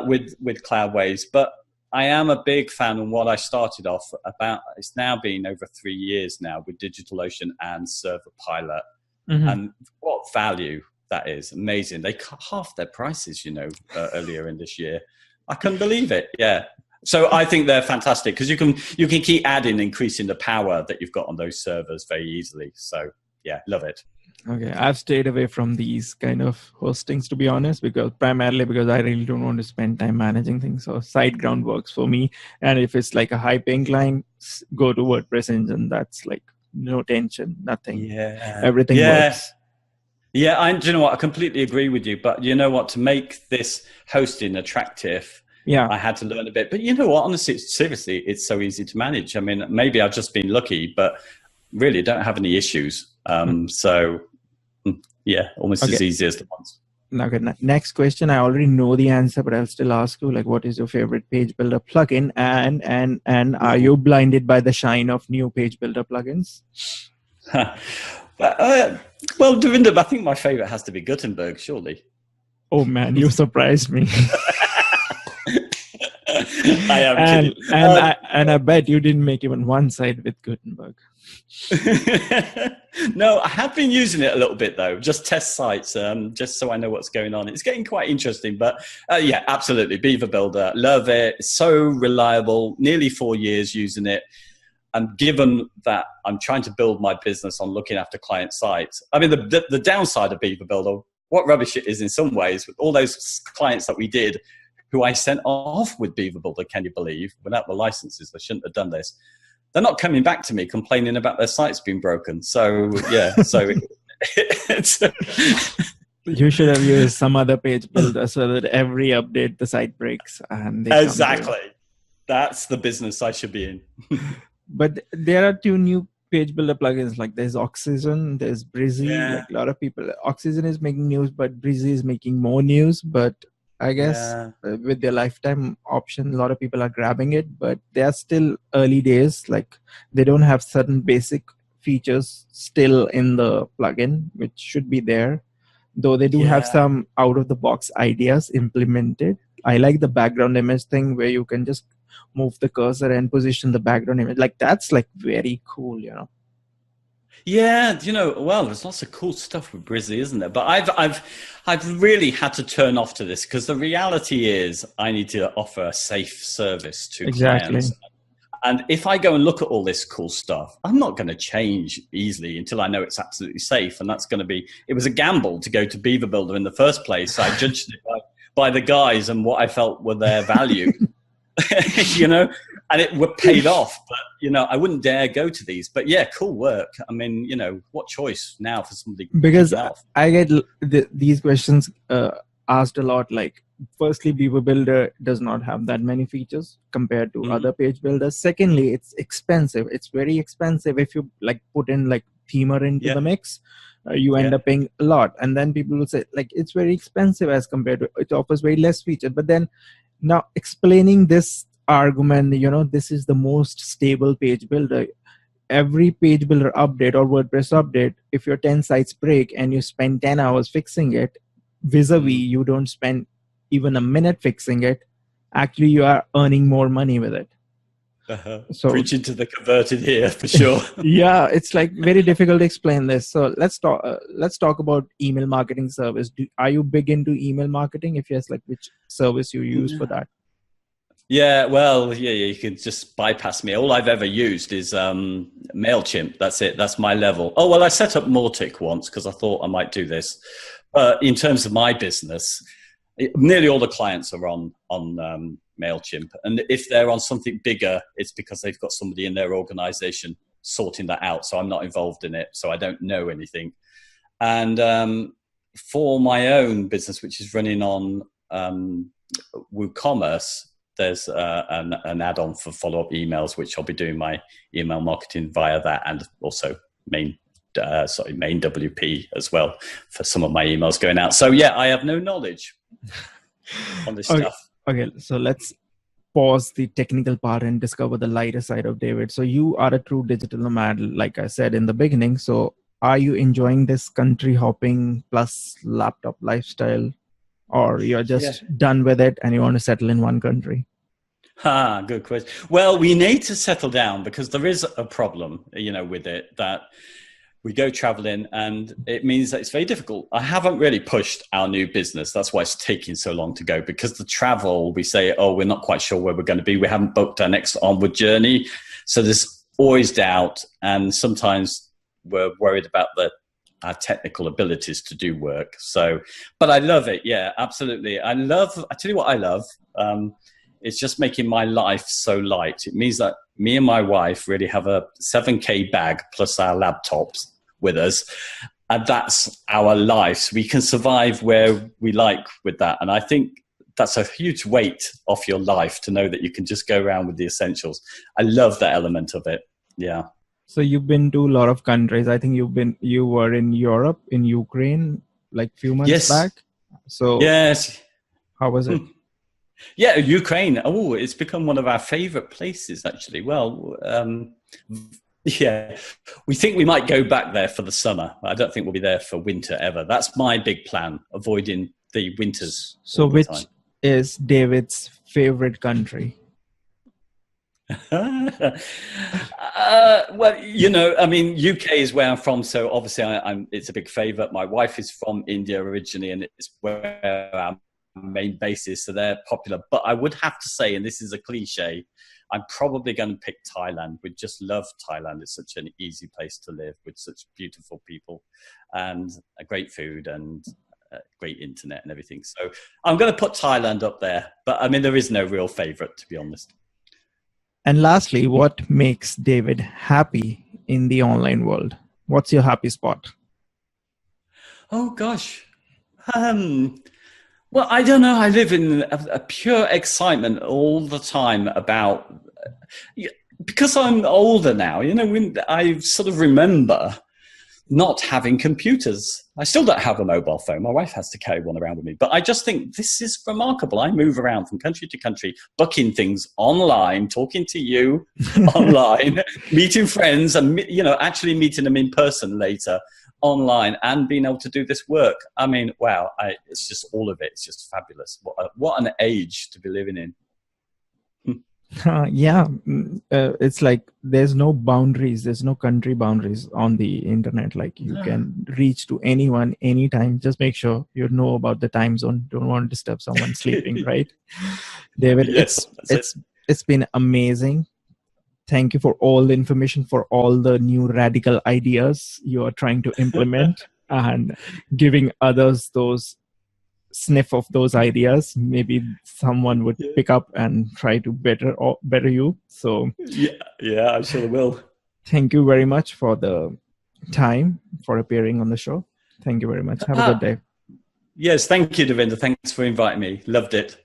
with Cloudways. But I am a big fan, and what I started off about, it's now been over 3 years now with DigitalOcean and Server Pilot. And what value that is. Amazing. They cut half their prices, earlier in this year. I couldn't believe it. Yeah. So I think they're fantastic, because you can keep increasing the power that you've got on those servers very easily. So yeah, love it. Okay, I've stayed away from these kind of hostings, to be honest, primarily because I really don't want to spend time managing things. So SiteGround works for me. And if it's like a high paying client, go to WordPress engine. That's like no tension, nothing. Yeah. Everything works. Yeah, do you know what? I completely agree with you. But you know what? To make this hosting attractive, I had to learn a bit. But you know what? Honestly, seriously, it's so easy to manage. I mean, maybe I've just been lucky, but really don't have any issues. So, yeah, almost as easy as the ones. Okay, next question. I already know the answer, but I'll still ask you, like, what is your favorite page builder plugin? And are you blinded by the shine of new page builder plugins? But, well, Dorinda, I think my favorite has to be Gutenberg, surely. Oh man, you surprised me. I am kidding. And I bet you didn't make even one site with Gutenberg. No, I have been using it a little bit though, just test sites, just so I know what's going on. It's getting quite interesting, but yeah, absolutely. Beaver Builder, love it. It's so reliable, nearly 4 years using it. And given that I'm trying to build my business on looking after client sites, I mean, the downside of Beaver Builder, what rubbish it is in some ways, with all those clients that we did, who I sent off with Beaver Builder, can you believe, without the licenses, they shouldn't have done this. They're not coming back to me complaining about their sites being broken. So yeah, so you should have used some other page builder so that every update the site breaks and they exactly. That's the business I should be in. But there are 2 new page builder plugins, like there's Oxygen, there's Breezy. Yeah. Like a lot of people, Oxygen is making news, but Breezy is making more news. But I guess with their lifetime option, a lot of people are grabbing it, but they are still early days. Like they don't have certain basic features still in the plugin, which should be there. Though they do have some out of the box ideas implemented. I like the background image thing where you can just move the cursor and position the background image. Like that's like very cool, you know. Yeah, you know, well, there's lots of cool stuff with Brizzly, isn't there? But I've really had to turn off to this because the reality is I need to offer a safe service to clients. And if I go and look at all this cool stuff, I'm not going to change easily until I know it's absolutely safe. And that's going to be, it was a gamble to go to Beaver Builder in the first place. I judged it by the guys and what I felt were their value, you know, and it were paid off. But, you know, I wouldn't dare go to these. But yeah, cool work. I mean, you know, what choice now for somebody? Because I get these questions asked a lot, like, firstly, Beaver Builder does not have that many features compared to other page builders. Secondly, it's expensive. It's very expensive. If you like put in like Themer into the mix, you end up paying a lot. And then people will say like, it's very expensive as compared to, it offers very less features. But then now explaining this argument, you know, this is the most stable page builder. Every page builder update or WordPress update, if your 10 sites break and you spend 10 hours fixing it, vis-a-vis you don't spend even a minute fixing it, actually you are earning more money with it. So preaching to the converted here for sure. Yeah, it's like very difficult to explain this. So let's talk about email marketing service. Are you big into email marketing? If yes, like which service you use for that? Yeah, well, yeah, you can just bypass me. All I've ever used is MailChimp. That's it. That's my level. Oh, well, I set up Mautic once because I thought I might do this. In terms of my business, nearly all the clients are on MailChimp. And if they're on something bigger, it's because they've got somebody in their organization sorting that out. So I'm not involved in it. So I don't know anything. And for my own business, which is running on WooCommerce, there's an add-on for follow-up emails, which I'll be doing my email marketing via that, and also main WP as well for some of my emails going out. So yeah, I have no knowledge on this stuff. Okay, so let's pause the technical part and discover the lighter side of David. So you are a true digital nomad, like I said in the beginning. So are you enjoying this country hopping plus laptop lifestyle? Or you're just done with it and you want to settle in one country? Good question. Well, we need to settle down because there is a problem, you know, with it, that we go traveling and it means that it's very difficult. I haven't really pushed our new business. That's why it's taking so long to go, because the travel, we say, oh, we're not quite sure where we're going to be. We haven't booked our next onward journey. So there's always doubt. And sometimes we're worried about our technical abilities to do work. So, but I love it. Yeah, absolutely. I tell you what I love. It's just making my life so light. It means that me and my wife really have a 7K bag plus our laptops with us. And that's our life. We can survive where we like with that. And I think that's a huge weight off your life to know that you can just go around with the essentials. I love that element of it. Yeah. So you've been to a lot of countries. I think you were in Europe, in Ukraine, like a few months back. So Yes. how was it? Yeah, Ukraine. Oh, it's become one of our favorite places, actually. Well, yeah, we think we might go back there for the summer. I don't think we'll be there for winter ever. That's my big plan, avoiding the winters So all the which time. is David's favorite country? Well, I mean, UK is where I'm from, so obviously it's a big favourite. My wife is from India originally, and it's where our main base is, so they're popular. But I would have to say, and this is a cliche, I'm probably going to pick Thailand. We just love Thailand. It's such an easy place to live with such beautiful people and great food and great internet and everything. So I'm going to put Thailand up there. But I mean, there is no real favourite, to be honest. And lastly, what makes David happy in the online world? What's your happy spot? Oh gosh. Well, I don't know. I live in a pure excitement all the time about, because I'm older now, when I sort of remember not having computers. I still don't have a mobile phone. My wife has to carry one around with me. But I just think this is remarkable. I move around from country to country, booking things online, talking to you online, meeting friends, and actually meeting them in person later online, and being able to do this work. I mean, wow! It's just all of it. It's just fabulous. What an age to be living in. Yeah, it's like there's no boundaries, there's no country boundaries on the internet. Like you can reach to anyone anytime. Just make sure you know about the time zone. Don't want to disturb someone sleeping, right? David, Yes, it's been amazing. Thank you for all the information, for all the new radical ideas you are trying to implement and giving others those sniff of those ideas. Maybe someone would pick up and try to better you. So yeah, I sure will. Thank you very much for the time, for appearing on the show. Thank you very much. Have a good day. Yes, thank you, Devinder. Thanks for inviting me. Loved it.